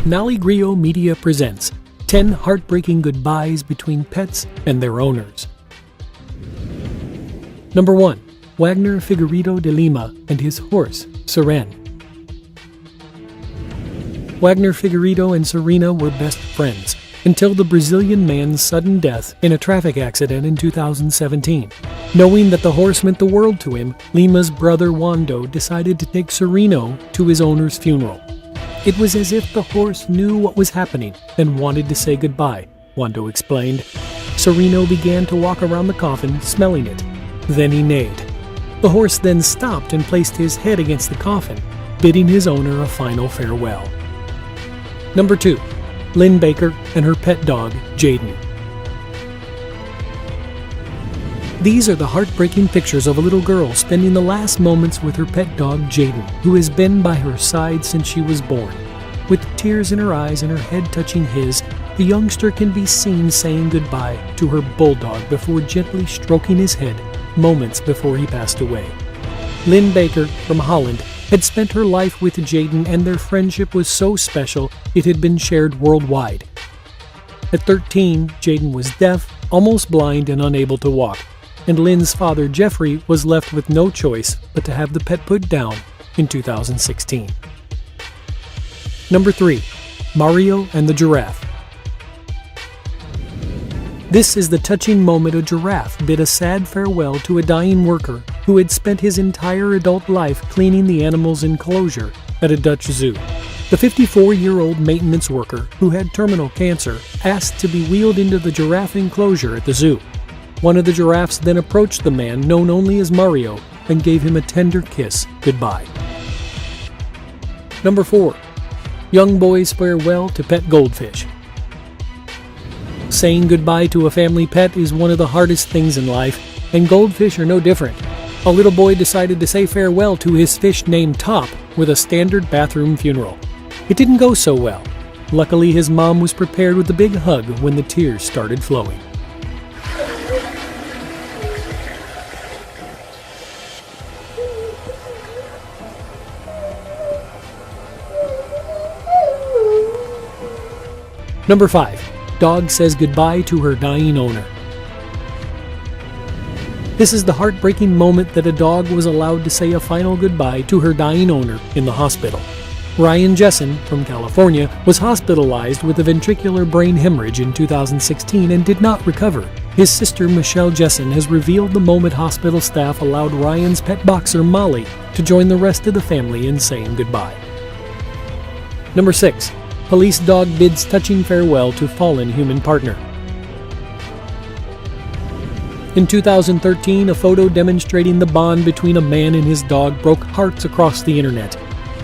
Naligrio Media presents 10 heartbreaking goodbyes between pets and their owners. Number 1. Wagner Figueiredo de Lima and his horse, Siren. Wagner Figueiredo and Serena were best friends until the Brazilian man's sudden death in a traffic accident in 2017. Knowing that the horse meant the world to him, Lima's brother Wando decided to take Sereno to his owner's funeral. It was as if the horse knew what was happening and wanted to say goodbye, Wando explained. Sereno began to walk around the coffin, smelling it. Then he neighed. The horse then stopped and placed his head against the coffin, bidding his owner a final farewell. Number 2. Lynn Baker and her pet dog, Jaden. These are the heartbreaking pictures of a little girl spending the last moments with her pet dog, Jaden, who has been by her side since she was born. With tears in her eyes and her head touching his, the youngster can be seen saying goodbye to her bulldog before gently stroking his head moments before he passed away. Lynn Baker, from Holland, had spent her life with Jaden, and their friendship was so special it had been shared worldwide. At 13, Jaden was deaf, almost blind, and unable to walk, and Lynn's father, Jeffrey, was left with no choice but to have the pet put down in 2016. Number 3. Mario and the giraffe. This is the touching moment a giraffe bid a sad farewell to a dying worker who had spent his entire adult life cleaning the animal's enclosure at a Dutch zoo. The 54-year-old maintenance worker, who had terminal cancer, asked to be wheeled into the giraffe enclosure at the zoo. One of the giraffes then approached the man, known only as Mario, and gave him a tender kiss goodbye. Number 4. Young boy's farewell to pet goldfish. Saying goodbye to a family pet is one of the hardest things in life, and goldfish are no different. A little boy decided to say farewell to his fish named Top with a standard bathroom funeral. It didn't go so well. Luckily, his mom was prepared with a big hug when the tears started flowing. Number 5. Dog says goodbye to her dying owner. This is the heartbreaking moment that a dog was allowed to say a final goodbye to her dying owner in the hospital. Ryan Jessen, from California, was hospitalized with a ventricular brain hemorrhage in 2016 and did not recover. His sister, Michelle Jessen, has revealed the moment hospital staff allowed Ryan's pet boxer, Molly, to join the rest of the family in saying goodbye. Number 6. Police dog bids touching farewell to fallen human partner. In 2013, a photo demonstrating the bond between a man and his dog broke hearts across the internet.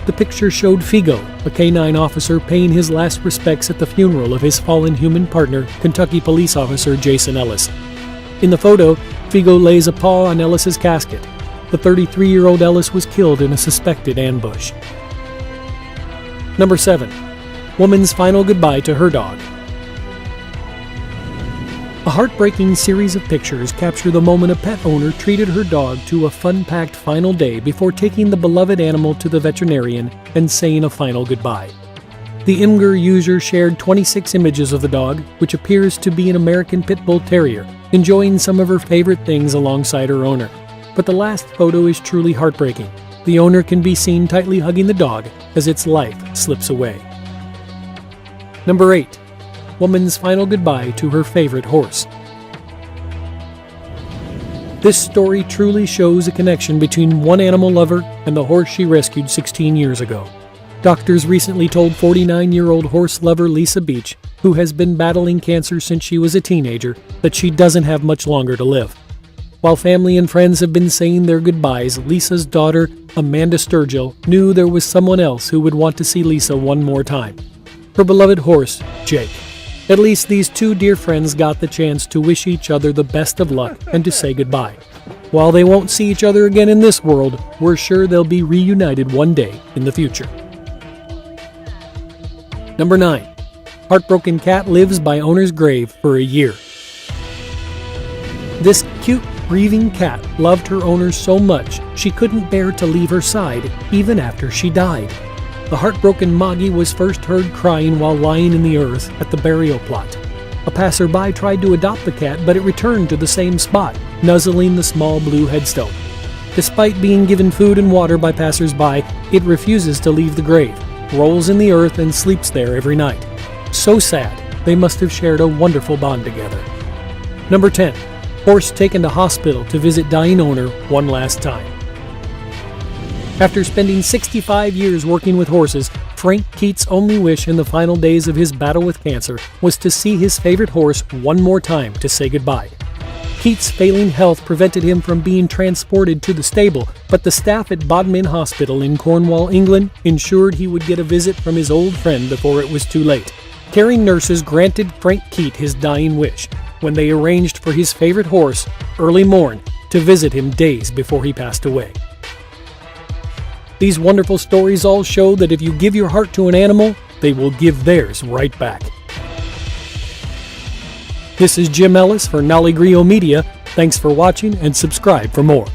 The picture showed Figo, a canine officer, paying his last respects at the funeral of his fallen human partner, Kentucky police officer Jason Ellis. In the photo, Figo lays a paw on Ellis's casket. The 33-year-old Ellis was killed in a suspected ambush. Number 7. Woman's final goodbye to her dog. A heartbreaking series of pictures capture the moment a pet owner treated her dog to a fun-packed final day before taking the beloved animal to the veterinarian and saying a final goodbye. The Imgur user shared 26 images of the dog, which appears to be an American Pit Bull Terrier, enjoying some of her favorite things alongside her owner. But the last photo is truly heartbreaking. The owner can be seen tightly hugging the dog as its life slips away. Number 8. Woman's final goodbye to her favorite horse. This story truly shows a connection between one animal lover and the horse she rescued 16 years ago. Doctors recently told 49-year-old horse lover Lisa Beach, who has been battling cancer since she was a teenager, that she doesn't have much longer to live. While family and friends have been saying their goodbyes, Lisa's daughter, Amanda Sturgill, knew there was someone else who would want to see Lisa one more time. Her beloved horse, Jake. At least these two dear friends got the chance to wish each other the best of luck and to say goodbye. While they won't see each other again in this world, we're sure they'll be reunited one day in the future. Number 9. Heartbroken cat lives by owner's grave for a year. This cute, grieving cat loved her owner so much she couldn't bear to leave her side even after she died. the heartbroken Moggy was first heard crying while lying in the earth at the burial plot. A passerby tried to adopt the cat, but it returned to the same spot, nuzzling the small blue headstone. Despite being given food and water by passersby, it refuses to leave the grave, rolls in the earth, and sleeps there every night. So sad, they must have shared a wonderful bond together. Number 10. Horse taken to hospital to visit dying owner one last time. After spending 65 years working with horses, Frank Keats' only wish in the final days of his battle with cancer was to see his favorite horse one more time to say goodbye. Keats' failing health prevented him from being transported to the stable, but the staff at Bodmin Hospital in Cornwall, England, ensured he would get a visit from his old friend before it was too late. Caring nurses granted Frank Keats his dying wish when they arranged for his favorite horse, Early Morn, to visit him days before he passed away. These wonderful stories all show that if you give your heart to an animal, they will give theirs right back. This is Jim Ellis for Nolly Grio Media. Thanks for watching and subscribe for more.